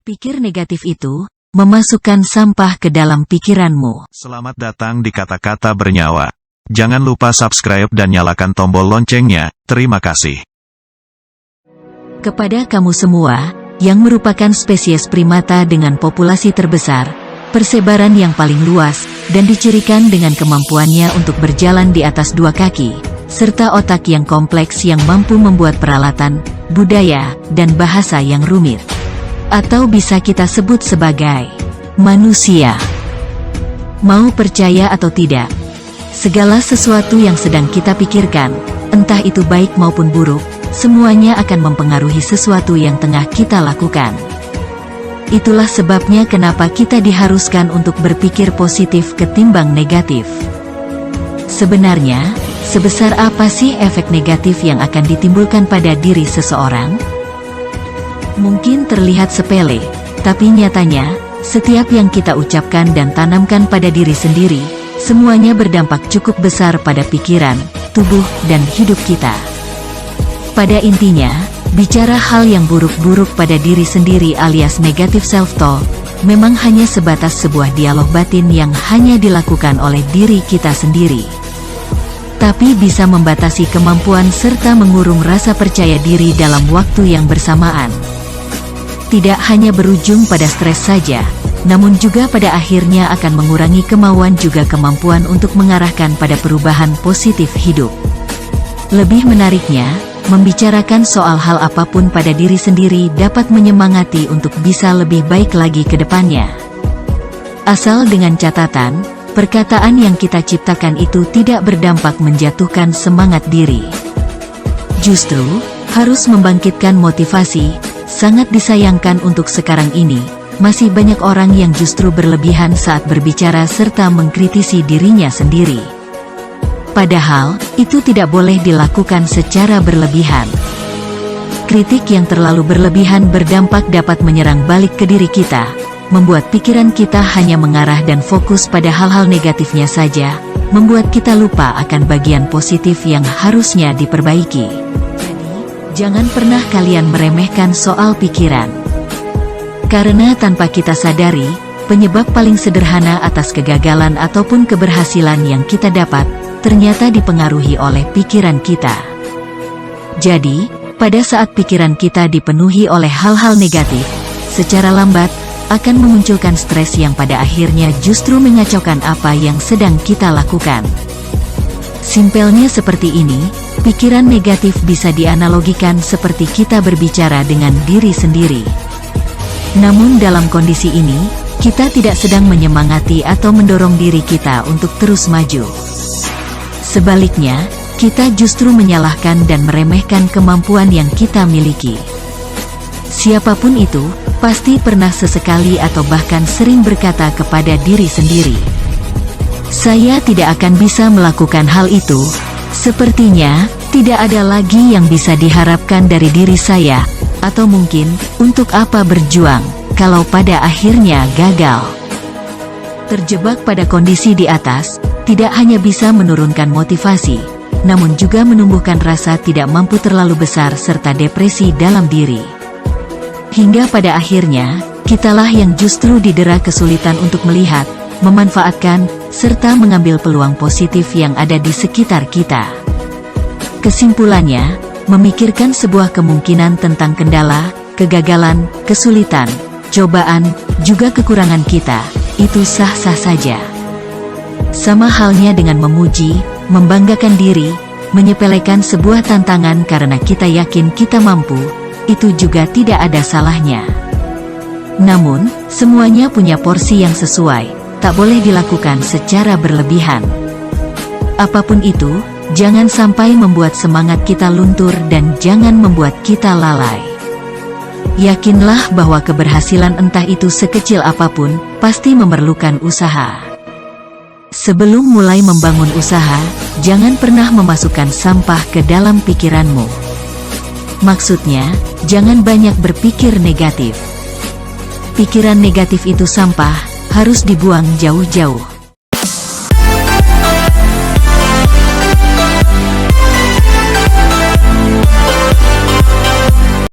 Pikir negatif itu memasukkan sampah ke dalam pikiranmu. Selamat datang di Kata-Kata Bernyawa. Jangan lupa subscribe dan nyalakan tombol loncengnya. Terima kasih. Kepada kamu semua, yang merupakan spesies primata dengan populasi terbesar, persebaran yang paling luas, dan dicirikan dengan kemampuannya untuk berjalan di atas dua kaki, serta otak yang kompleks yang mampu membuat peralatan, budaya, dan bahasa yang rumit. Atau bisa kita sebut sebagai manusia. Mau percaya atau tidak, segala sesuatu yang sedang kita pikirkan, entah itu baik maupun buruk, semuanya akan mempengaruhi sesuatu yang tengah kita lakukan. Itulah sebabnya kenapa kita diharuskan untuk berpikir positif ketimbang negatif. Sebenarnya, sebesar apa sih efek negatif yang akan ditimbulkan pada diri seseorang? Mungkin terlihat sepele, tapi nyatanya, setiap yang kita ucapkan dan tanamkan pada diri sendiri, semuanya berdampak cukup besar pada pikiran, tubuh, dan hidup kita. Pada intinya, bicara hal yang buruk-buruk pada diri sendiri alias negative self-talk, memang hanya sebatas sebuah dialog batin yang hanya dilakukan oleh diri kita sendiri. Tapi bisa membatasi kemampuan serta mengurung rasa percaya diri dalam waktu yang bersamaan. Tidak hanya berujung pada stres saja, namun juga pada akhirnya akan mengurangi kemauan juga kemampuan untuk mengarahkan pada perubahan positif hidup. Lebih menariknya, membicarakan soal hal apapun pada diri sendiri dapat menyemangati untuk bisa lebih baik lagi ke depannya. Asal dengan catatan, perkataan yang kita ciptakan itu tidak berdampak menjatuhkan semangat diri. Justru, harus membangkitkan motivasi. Sangat disayangkan untuk sekarang ini, masih banyak orang yang justru berlebihan saat berbicara serta mengkritisi dirinya sendiri. Padahal, itu tidak boleh dilakukan secara berlebihan. Kritik yang terlalu berlebihan berdampak dapat menyerang balik ke diri kita, membuat pikiran kita hanya mengarah dan fokus pada hal-hal negatifnya saja, membuat kita lupa akan bagian positif yang harusnya diperbaiki. Jangan pernah kalian meremehkan soal pikiran. Karena tanpa kita sadari, penyebab paling sederhana atas kegagalan ataupun keberhasilan yang kita dapat, ternyata dipengaruhi oleh pikiran kita. Jadi, pada saat pikiran kita dipenuhi oleh hal-hal negatif, secara lambat, akan memunculkan stres yang pada akhirnya justru mengacaukan apa yang sedang kita lakukan. Simpelnya seperti ini, pikiran negatif bisa dianalogikan seperti kita berbicara dengan diri sendiri. Namun dalam kondisi ini, kita tidak sedang menyemangati atau mendorong diri kita untuk terus maju. Sebaliknya, kita justru menyalahkan dan meremehkan kemampuan yang kita miliki. Siapapun itu, pasti pernah sesekali atau bahkan sering berkata kepada diri sendiri, "Saya tidak akan bisa melakukan hal itu. Sepertinya, tidak ada lagi yang bisa diharapkan dari diri saya, atau mungkin, untuk apa berjuang, kalau pada akhirnya gagal." Terjebak pada kondisi di atas, tidak hanya bisa menurunkan motivasi, namun juga menumbuhkan rasa tidak mampu terlalu besar serta depresi dalam diri. Hingga pada akhirnya, kitalah yang justru didera kesulitan untuk melihat, memanfaatkan, serta mengambil peluang positif yang ada di sekitar kita. Kesimpulannya, memikirkan sebuah kemungkinan tentang kendala, kegagalan, kesulitan, cobaan, juga kekurangan kita, itu sah-sah saja. Sama halnya dengan memuji, membanggakan diri, menyepelekan sebuah tantangan karena kita yakin kita mampu, itu juga tidak ada salahnya. Namun, semuanya punya porsi yang sesuai. Tak boleh dilakukan secara berlebihan. Apapun itu, jangan sampai membuat semangat kita luntur dan jangan membuat kita lalai. Yakinlah bahwa keberhasilan entah itu sekecil apapun, pasti memerlukan usaha. Sebelum mulai membangun usaha, jangan pernah memasukkan sampah ke dalam pikiranmu. Maksudnya, jangan banyak berpikir negatif. Pikiran negatif itu sampah, harus dibuang jauh-jauh.